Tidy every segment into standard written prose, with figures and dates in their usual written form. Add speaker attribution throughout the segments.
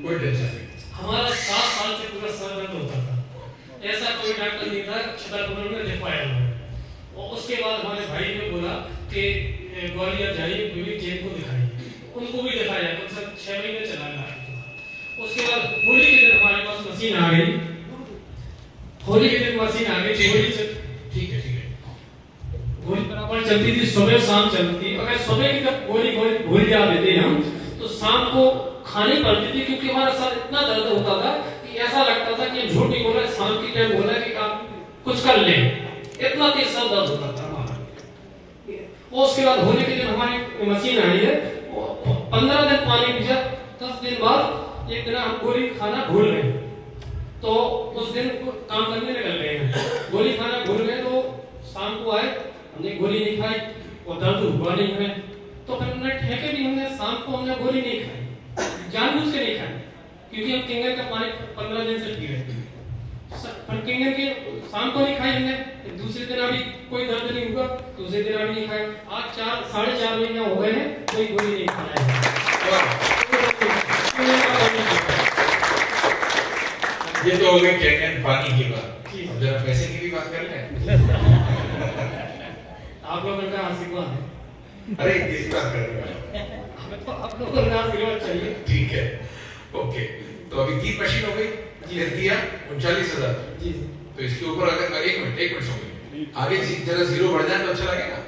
Speaker 1: कोई टेंशन नहीं।
Speaker 2: हमारा 7 साल से पूरा सर दर्द होता था, ऐसा कोई डॉक्टर नहीं था, छतरपुर में दिखवाया हुआ। और उसके बाद हमारे भाई ने बोला कि ग्वालियर जाइए, बीवी जेन को दिखाइए। उनको भी दिखाया, कम से कम 6 महीने चला रहा। उसके बाद होली के दिन हमारे पास मशीन आ गई, होली के दिन मशीन आ गई।
Speaker 1: ठीक है
Speaker 2: गोली बराबर चलती थी, सुबह शाम चलती। अगर सुबह की जब गोली भूल जा देते हम, तो शाम को खानी पड़ती थी, क्योंकि हमारा सर इतना दर्द होता था कि ऐसा लगता था कि हम झूठ नहीं बोल रहे, शाम की टाइम बोला कि आप कुछ कर लें, इतना तेज सर दर्द होता था हमारा। और उसके बाद होली के दिन हमारी मशीन आई है, 15 दिन पानी पिया, 10 दिन बाद एक दिन हम गोली खाना भूल गए, तो उस दिन काम करने निकल गए हैं, गोली खाना भूल गए। तो शाम को आए, हमने गोली नहीं खाई और दर्द हुआ नहीं है, तो फिर हमने ठेके भी, हमने शाम को हमने गोली नहीं खाई, जानबूझ के नहीं खाई, क्योंकि हम किंगर का पानी 15 दिन से पी रहे थे। किंगर के शाम को नहीं खाई हमने, दूसरे दिन अभी कोई दर्द नहीं हुआ, दूसरे दिन अभी नहीं खाई। आज 4.5 महीने हो गए हैं, कोई गोली नहीं खाया है।
Speaker 1: ये तो हो गई कैन पानी की बात, अब जरा पैसे की भी बात कर लें।
Speaker 2: आप लोगों का आशीर्वाद है।
Speaker 1: अरे किस बात कर रहे हो?
Speaker 2: हमें तो आप लोगों का आशीर्वाद चाहिए।
Speaker 1: ठीक है, ओके। तो अभी 3 मशीन हो गई, ये दिया 39,000
Speaker 2: जी।
Speaker 1: तो इसके ऊपर अगर मैं एक मिनट सुनिए, आगे जरा जीरो बढ़ जाए तो अच्छा लगेगा,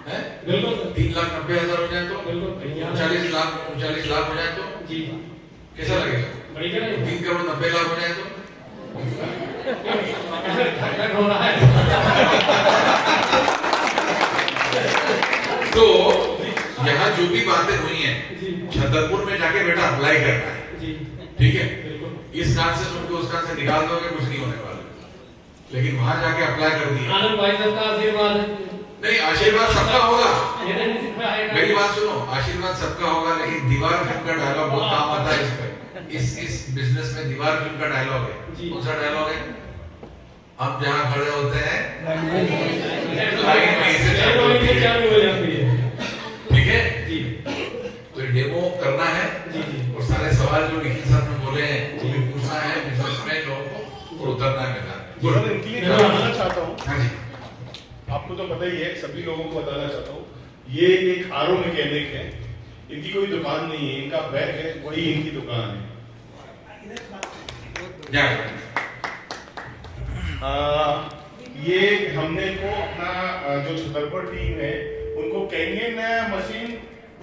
Speaker 1: हैं?
Speaker 2: बिल्कुल सर।
Speaker 1: 3,90,000 हो जाए तो,
Speaker 2: बिल्कुल
Speaker 1: 39 लाख हो जाए तो
Speaker 2: जी
Speaker 1: कैसा लगेगा? 3,90,00,000 हो जाए तो
Speaker 2: हो रहा है।
Speaker 1: तो यहाँ जो भी बातें हुई हैं, छतरपुर में जाके बेटा अप्लाई करना है, ठीक है? इस कान से सुन के उस कान से निकाल दोगे, कुछ नहीं होने वाला, लेकिन वहां जाके अप्लाई कर दिया।
Speaker 2: आनंद भाई साहब का आशीर्वाद है।
Speaker 1: नहीं, आशीर्वाद सबका होगा,
Speaker 2: मेरी
Speaker 1: मेरी बात सुनो, आशीर्वाद सबका होगा, लेकिन दीवार फिल्म का डायलॉग बहुत काम आता है इसमें। इस बिजनेस में दीवार फिल्म का डायलॉग है। कौन सा डायलॉग है? हम जहाँ खड़े होते हैं लाइन में इसे चालू हो जाती है, ठीक है जी? तो ये डेमो करना है और सारे सवाल जो निखिल साहब ने बोले हैं वो भी पूछना है बिजनेस में लोगों को और उतरना है मैदान।
Speaker 3: इनके लिए बताना चाहता हूँ,
Speaker 1: हाँ जी,
Speaker 3: आपको तो पता ही है, सभी लोगों को बताना चाहता हूँ, ये एक आरओ मैकेनिक है, इनकी कोई दुकान नहीं है, इनका बैग है, वही इनकी दुकान है। ये हमने को अपना जो छतरपुर टीम है उनको कैनियन मशीन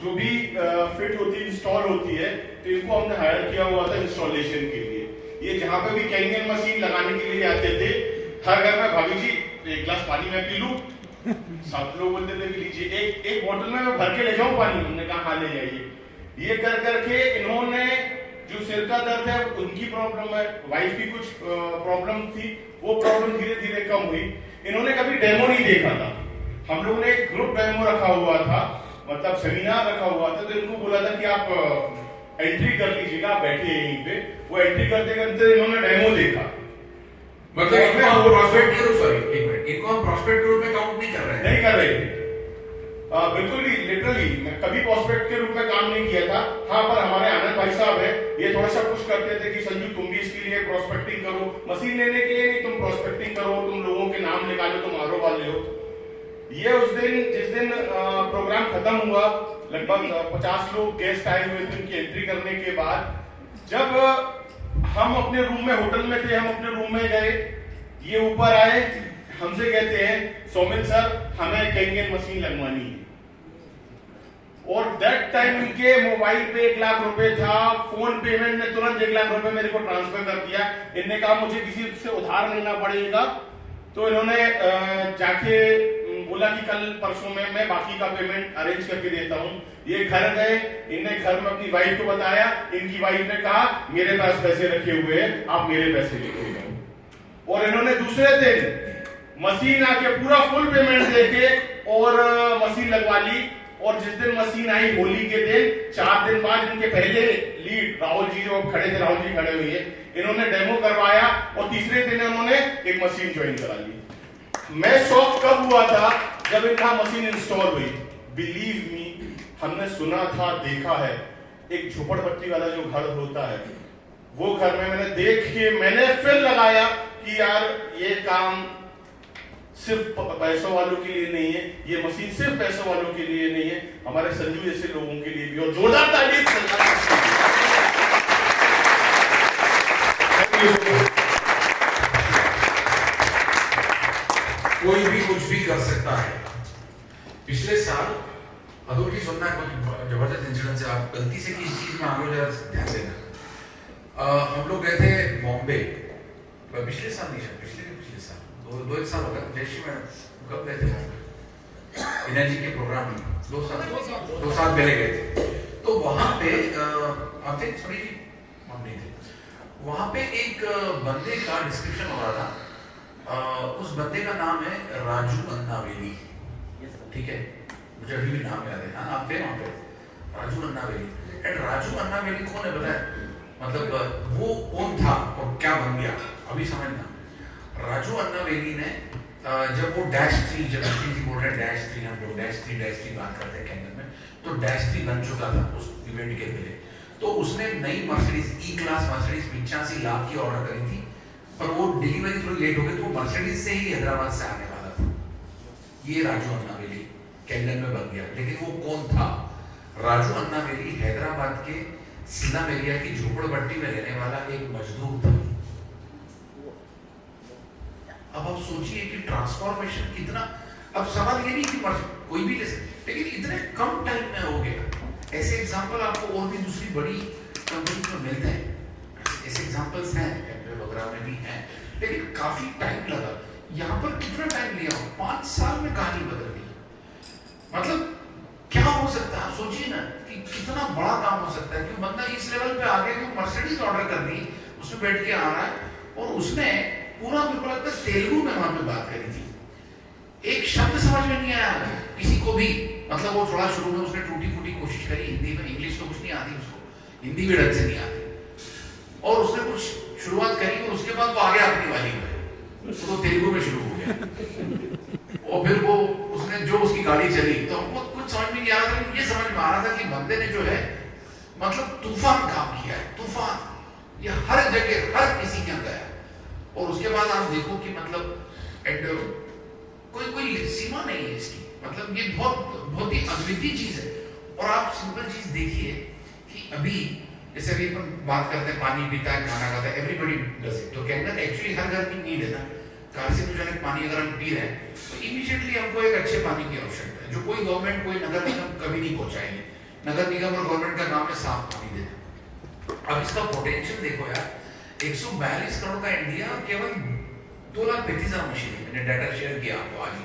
Speaker 3: जो भी फिट होती है, इंस्टॉल होती है, तो इनको हमने हायर किया हुआ था इंस्टॉलेशन के लिए। ये जहाँ पे भी कैनियन मशीन लगाने के लिए आते थे, हर घर में भाभी जी 1 गिलास पानी मैं पी लूं, सब लोग बोलते थे कि लीजिए एक बोतल में मैं भर के ले जाऊं पानी, हमने कहा हाँ ले जाइए। ये कर करके इन्होंने जो सिर का दर्द है उनकी प्रॉब्लम है, वाइफ की कुछ प्रॉब्लम थी, वो प्रॉब्लम धीरे धीरे कम हुई। इन्होंने कभी डेमो नहीं देखा था, हम लोगों ने एक ग्रुप डेमो रखा हुआ था, मतलब सेमिनार रखा हुआ था, तो इनको बोला था कि आप एंट्री कर लीजिएगा, आप बैठिए यहीं पे। वो एंट्री करते करते इन्होंने डेमो देखा,
Speaker 1: मतलब इनको हम प्रोस्पेक्ट के रूप में काउंट नहीं कर रहे हैं,
Speaker 3: नहीं कर रहे थे, बिल्कुल भी लिटरली मैं कभी प्रोस्पेक्ट के रूप में काम नहीं किया था। हाँ, पर हमारे आनंद भाई साहब है, ये थोड़ा सा पुश करते थे कि संजू तुम भी इसके लिए प्रोस्पेक्टिंग करो, मशीन लेने के लिए नहीं, तुम प्रोस्पेक्टिंग करो, तुम लोगों के नाम निकालो, तुम आरो वाले हो। ये उस दिन जिस दिन प्रोग्राम खत्म हुआ, लगभग 50 लोग गेस्ट आए हुए थे उनकी एंट्री करने के बाद। जब हम अपने रूम में, होटल में थे, हम अपने रूम में गए, ये ऊपर आए, हमसे कहते हैं सौमिल सर हमें कैनियन मशीन लगवानी है। और दैट टाइम इनके मोबाइल पे 1 लाख रुपए था, फोन पेमेंट ने तुरंत 1 लाख रुपए मेरे को ट्रांसफर कर दिया। इनने कहा मुझे किसी से उधार लेना पड़ेगा, तो इन्होंने जाके बोला कि कल परसों में मैं बाकी का पेमेंट अरेंज करके देता हूँ। ये घर गए, इनने घर में अपनी वाइफ को बताया, इनकी वाइफ ने कहा मेरे पास पैसे रखे हुए हैं, आप मेरे पैसे लेके जाओ। और इन्होंने दूसरे दिन मशीन आके पूरा फुल पेमेंट देके और मशीन लगवा ली। और जिस दिन मशीन आई होली के दिन, 4 दिन बाद इनके पहले लीड राहुल जी जो खड़े थे, राहुल जी खड़े हुए, इन्होंने डेमो करवाया और तीसरे दिन इन्होंने एक मशीन ज्वाइन करा ली। मैं शॉक कब हुआ था जब इनका मशीन इंस्टॉल हुई। बिलीव मी, हमने सुना था, देखा है, एक झोपड़पट्टी वाला जो घर होता है, वो घर में मैंने देख के मैंने फिर लगाया कि यार ये काम सिर्फ पैसों वालों के लिए नहीं है, ये मशीन सिर्फ पैसों वालों के लिए नहीं है, हमारे संजू जैसे लोगों के लिए भी। और जोरदार तारीफ
Speaker 1: कोई भी कुछ भी कर सकता है। पिछले साल अधूरी सुनना कुछ जबरदस्त इंसिडेंट से, आप गलती से किसी चीज में आगे ध्यान देना। हम लोग गए थे बॉम्बे पिछले साल, नहीं पिछले साल, दो एक साल हो गया। जयश्री मैडम कब गए थे? एनर्जी के प्रोग्राम में 2 साल पहले गए थे। तो वहां पे आप थे थोड़ी हम नहीं थे, वहां पे एक बंदे का डिस्क्रिप्शन हो रहा था। उस बंदे का नाम है राजू अन्नावेली, ठीक है, मुझे अभी भी नाम याद है। हाँ, आप थे वहां पे, राजू अन्नावेली। एंड राजू अन्नावेली कौन है पता है? मतलब वो कौन था और क्या बन गया अभी समझना। राजू अन्नावेली ने जब वो -3, जब जी बोल रहे हैं -3, हम लोग -3 बात करते हैं कैंगन में, तो -3 बन चुका था उस इवेंट के पहले। तो उसने नई मर्सिडीज ई क्लास मर्सिडीज 85 लाख की ऑर्डर करी थी, पर वो डिलीवरी थोड़ी लेट हो गई, तो वो मर्सिडीज से ही हैदराबाद से आने वाला था। ये राजू अन्नावेली कैंगन में बन गया। लेकिन वो कौन था? राजू अन्नावेली हैदराबाद के स्लम एरिया की झोपड़पट्टी में रहने वाला एक मजदूर था। अब आप सोचिए कि ट्रांसफॉर्मेशन कितना, अब सवाल ये नहीं कि कोई भी ले सकते, लेकिन इतने कम टाइम में हो गया। ऐसे एग्जांपल आपको और भी दूसरी बड़ी कंपनी में मिलते हैं, ऐसे एग्जांपल्स हैं, एप्पल वगैरह में भी हैं, लेकिन काफी टाइम लगा। यहाँ पर कितना टाइम लिया? 5 साल में कहानी बदल गई। मतलब क्या हो सकता है? सोचिए ना कि कितना बड़ा काम हो सकता है कि बंदा इस लेवल पे आ गया कि मर्सिडीज ऑर्डर कर दी, उसमें बैठ के आ रहा है, और उसने पूरा बिल्कुल लगता है तेलुगु में वहां पे बात करी थी। एक शब्द समझ में नहीं आया किसी को भी। मतलब वो थोड़ा शुरू में उसने टूटी फूटी कोशिश करी हिंदी में, इंग्लिश तो कुछ नहीं आती उसको, हिंदी भी ढंग से नहीं आती, और उसने कुछ शुरुआत करी, और उसके बाद वो आ गया अपनी वाली में, तो तेलुगु में शुरू हो गया। और फिर वो उसने जो उसकी गाड़ी चली, तो हमको कुछ समझ में नहीं आ रहा था, लेकिन ये समझ में आ रहा था कि बंदे ने जो है मतलब तूफान काम किया है, तूफान। ये हर जगह हर किसी के अंदर है। और उसके बाद आप देखो कि मतलब कोई सीमा नहीं है इसकी। मतलब ये बहुत ही अद्वितीय चीज है। और आप सिंपल चीज देखिए कि अभी जैसे अभी अपन बात करते हैं, पानी पीता है, खाना खाता है, एवरीबॉडी डज इट। तो कैंगन एक्चुअली हर घर की नीड है ना। कार्सिनोजेनिक पानी अगर हम पी रहे हैं तो इमीडिएटली हमको एक अच्छे पानी की आवश्यकता है, जो कोई गवर्नमेंट, कोई नगर निगम कभी नहीं पहुंचाएंगे। नगर निगम और गवर्नमेंट का काम है साफ पानी देना। अब इसका पोटेंशियल देखो यार, 142 करोड़ का इंडिया, केवल 2,35,000 मशीन। मैंने डाटा शेयर किया आपको आज ही।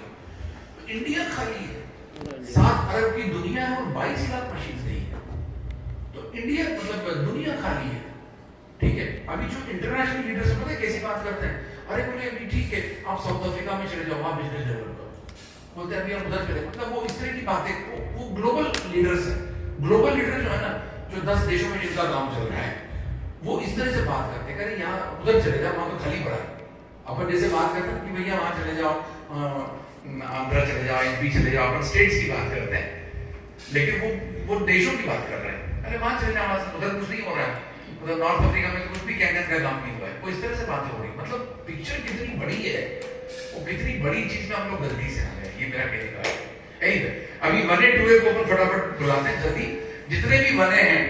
Speaker 1: तो इंडिया खाली है, 7 अरब की दुनिया है और 22 लाख मशीन नहीं है। तो इंडिया मतलब दुनिया खाली है, ठीक है। अभी जो इंटरनेशनल लीडर्स पता है कैसी बात करते हैं? अरे बोले अभी ठीक है, आप साउथ अफ्रीका में चले जाओ, वहां बिजनेस डेवलप करो, बोलते हैं अभी हम उधर चले। मतलब वो इस तरह की बातें, वो ग्लोबल लीडर्स है। ग्लोबल लीडर जो है ना, जो 10 देशों में जिनका काम चल रहा है, वो इस तरह से बात करते हैं, अरे यहाँ उधर चले जाओ, वहां तो खाली पड़ा है। अपन जैसे बात करते हैं कि भैया वहां चले जाओ, आंध्रा चले जाओ, एमपी चले जाओ, अपन स्टेट्स की बात करते हैं, लेकिन वो देशों की बात कर रहे हैं। अरे वहां चले जाओ, उधर कुछ नहीं हो रहा है, उधर नॉर्थ अफ्रीका में कुछ भी कैंगन का काम नहीं हुआ है। वो इस तरह से बातें हो रही। मतलब पिक्चर कितनी बड़ी है, वो कितनी बड़ी चीज में हम लोग गलती से आ गए। ये मेरा कहने का है। अभी 1A 2A को अपन फटाफट बुलाते हैं जल्दी, जितने भी 1A हैं